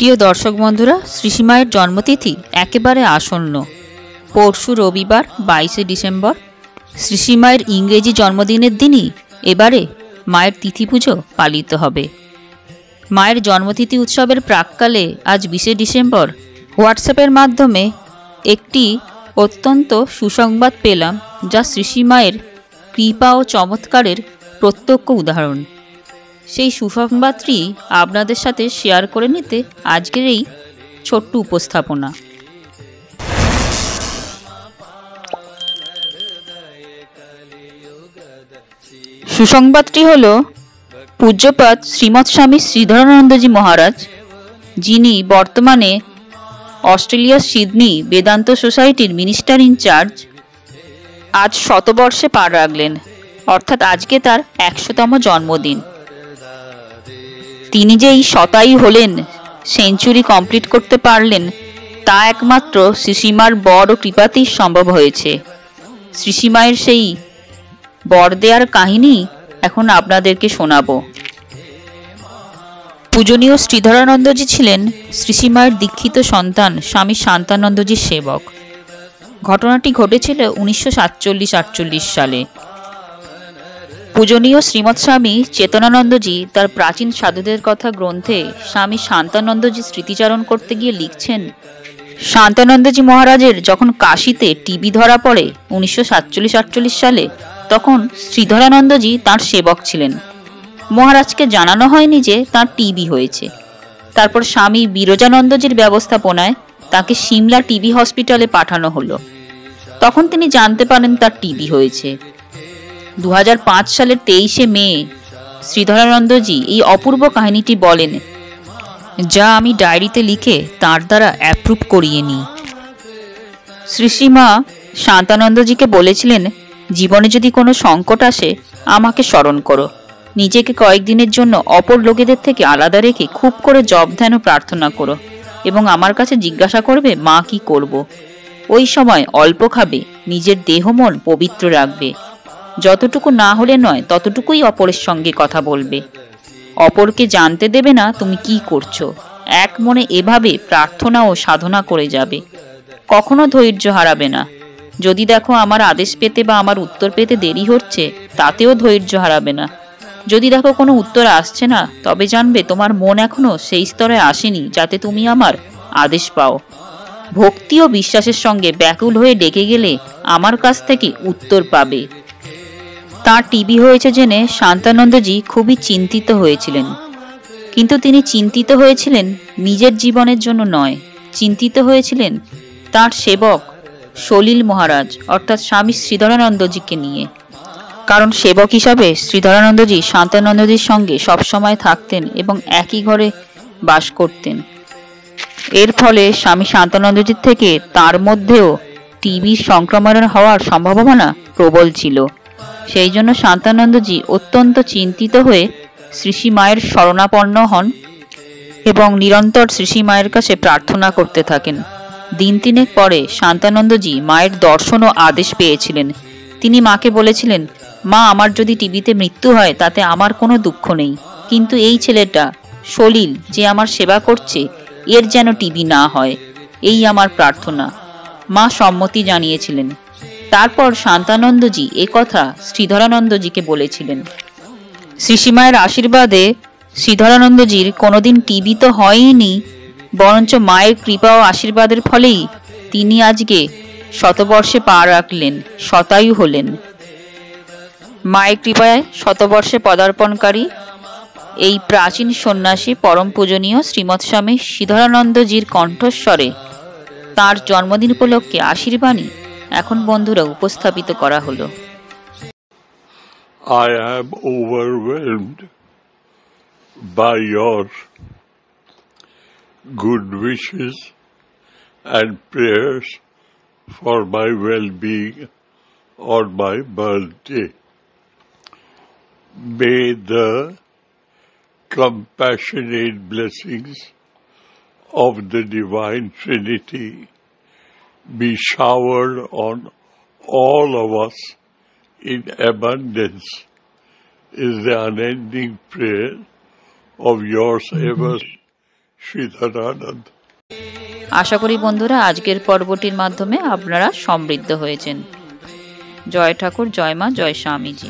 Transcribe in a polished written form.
প্রিয় দর্শক বন্ধুরা, শ্রীসীমায়ের জন্মতিথি একেবারে আসন্ন। পরশু রবিবার 22শে ডিসেম্বর শ্রীসীমায়ের ইংরেজি জন্মদিনের দিনই এবারে মায়ের তিথি পুজো পালিত হবে। মায়ের জন্মতিথি উৎসবের প্রাক্কালে আজ 20শে ডিসেম্বর হোয়াটসঅ্যাপের মাধ্যমে একটি অত্যন্ত সুসংবাদ পেলাম, যা শ্রীসীমায়ের কৃপা ও চমৎকারের প্রত্যক্ষ উদাহরণ। সেই সুসংবাদটি আপনাদের সাথে শেয়ার করে নিতে আজকের এই ছোট্ট উপস্থাপনা। সুসংবাদটি হল পূজ্যপাদ শ্রীমৎ স্বামী শ্রীধরানন্দজি মহারাজ, যিনি বর্তমানে অস্ট্রেলিয়ার সিডনি বেদান্ত সোসাইটির মিনিস্টার ইনচার্জ, আজ শতবর্ষে পা রাখলেন, অর্থাৎ আজকে তার 100তম জন্মদিন। তিনি যে এই শতায়ী হলেন, সেঞ্চুরি কমপ্লিট করতে পারলেন, তা একমাত্র শ্রীসীমার বর ও কৃপাতেই সম্ভব হয়েছে। শ্রীসীমায়ের সেই বর দেয়ার কাহিনী এখন আপনাদেরকে শোনাবো। পূজনীয় শ্রীধরানন্দজি ছিলেন শ্রীসীমায়ের দীক্ষিত সন্তান স্বামী শান্তানন্দজির সেবক। ঘটনাটি ঘটেছিল 1947-48 সালে। পূজনীয় শ্রীমৎ স্বামী চেতনানন্দজি তার প্রাচীন সাধুদের কথা গ্রন্থে স্বামী শান্তানন্দজি স্মৃতিচারণ করতে গিয়ে লিখছেন, শান্তানন্দজি মহারাজের যখন কাশীতে টিবি ধরা পড়ে 1947-48 সালে, তখন শ্রীধরানন্দজি তাঁর সেবক ছিলেন। মহারাজকে জানানো হয়নি যে তাঁর টিবি হয়েছে। তারপর স্বামী বিরজানন্দজির ব্যবস্থাপনায় তাকে সিমলা টিবি হসপিটালে পাঠানো হলো। তখন তিনি জানতে পারেন তার টিবি হয়েছে। 2005 সালের 23শে মে শ্রীধরানন্দজি এই অপূর্ব কাহিনীটি বলেন, যা আমি ডায়েরিতে লিখে তার দ্বারা অ্যাপ্রুভ করিয়ে নিই। শ্রীসীমা শান্তানন্দজিকে বলেছিলেন, জীবনে যদি কোনো সংকট আসে আমাকে স্মরণ করো। নিজেকে কয়েকদিনের জন্য অপর লোকেদের থেকে আলাদা রেখে খুব করে জপ ধ্যান ও প্রার্থনা করো এবং আমার কাছে জিজ্ঞাসা করবে মা কি করব। ওই সময় অল্প খাবে, নিজের দেহ মন পবিত্র রাখবে। যতটুকু না হলে নয় ততটুকুই অপরের সঙ্গে কথা বলবে। অপরকে জানতে দেবে না তুমি কি করছো। এক মনে এভাবে প্রার্থনা ও সাধনা করে যাবে। কখনো ধৈর্য হারাবে না। যদি দেখো আমার আদেশ পেতে বা আমার উত্তর পেতে দেরি হচ্ছে, তাতেও ধৈর্য হারাবে না। যদি দেখো কোনো উত্তর আসছে না, তবে জানবে তোমার মন এখনো সেই স্তরে আসেনি যাতে তুমি আমার আদেশ পাও। ভক্তি ও বিশ্বাসের সঙ্গে ব্যাকুল হয়ে ডেকে গেলে আমার কাছ থেকে উত্তর পাবে। তাঁর টিবি হয়েছে জেনে শান্তানন্দজি খুবই চিন্তিত হয়েছিলেন, কিন্তু তিনি চিন্তিত হয়েছিলেন নিজের জীবনের জন্য নয়, চিন্তিত হয়েছিলেন তাঁর সেবক সলিল মহারাজ অর্থাৎ স্বামী শ্রীধরানন্দজিকে নিয়ে। কারণ সেবক হিসাবে শ্রীধরানন্দজি শান্তানন্দজির সঙ্গে সবসময় থাকতেন এবং একই ঘরে বাস করতেন। এর ফলে স্বামী শান্তানন্দজির থেকে তার মধ্যেও টিবির সংক্রমণ হওয়ার সম্ভাবনা প্রবল ছিল। সেই জন্য শান্তানন্দজি অত্যন্ত চিন্তিত হয়ে শ্রীসীমায়ের শরণাপন্ন হন এবং নিরন্তর শ্রীসীমায়ের কাছে প্রার্থনা করতে থাকেন। দিন তিনেক পরে শান্তানন্দজি মায়ের দর্শন ও আদেশ পেয়েছিলেন। তিনি মাকে বলেছিলেন, মা, আমার যদি টিবিতে মৃত্যু হয় তাতে আমার কোনো দুঃখ নেই, কিন্তু এই ছেলেটা সলিল যে আমার সেবা করছে, এর যেন টিবি না হয়, এই আমার প্রার্থনা। মা সম্মতি জানিয়েছিলেন। তারপর শান্তানন্দজি একথা শ্রীধরানন্দজিকে বলেছিলেন। শ্রীসীমায়ের আশীর্বাদে শ্রীধরানন্দজির কোনোদিন টিবি তো হয়নি, বরঞ্চ মায়ের কৃপা ও আশীর্বাদের ফলেই তিনি আজকে শতবর্ষে পা রাখলেন, শতায়ু হলেন। মায়ের কৃপায় শতবর্ষে পদার্পণকারী এই প্রাচীন সন্ন্যাসী পরম পূজনীয় শ্রীমৎ স্বামী শ্রীধরানন্দজির কণ্ঠস্বরে তাঁর জন্মদিন উপলক্ষে আশীর্বাণী এখন বন্ধুরা উপস্থাপিত করা হলো। I am overwhelmed by your good wishes and prayers for my well-being on my birthday. May the compassionate blessings of the Divine Trinity be showered on all of us in abundance is the unending prayer of yours ever, Sridharanand. আশা করি বন্ধুরা আজকের পর্বটির মাধ্যমে আপনারা সমৃদ্ধ হয়েছেন। জয় ঠাকুর, জয় মা, জয় স্বামীজি।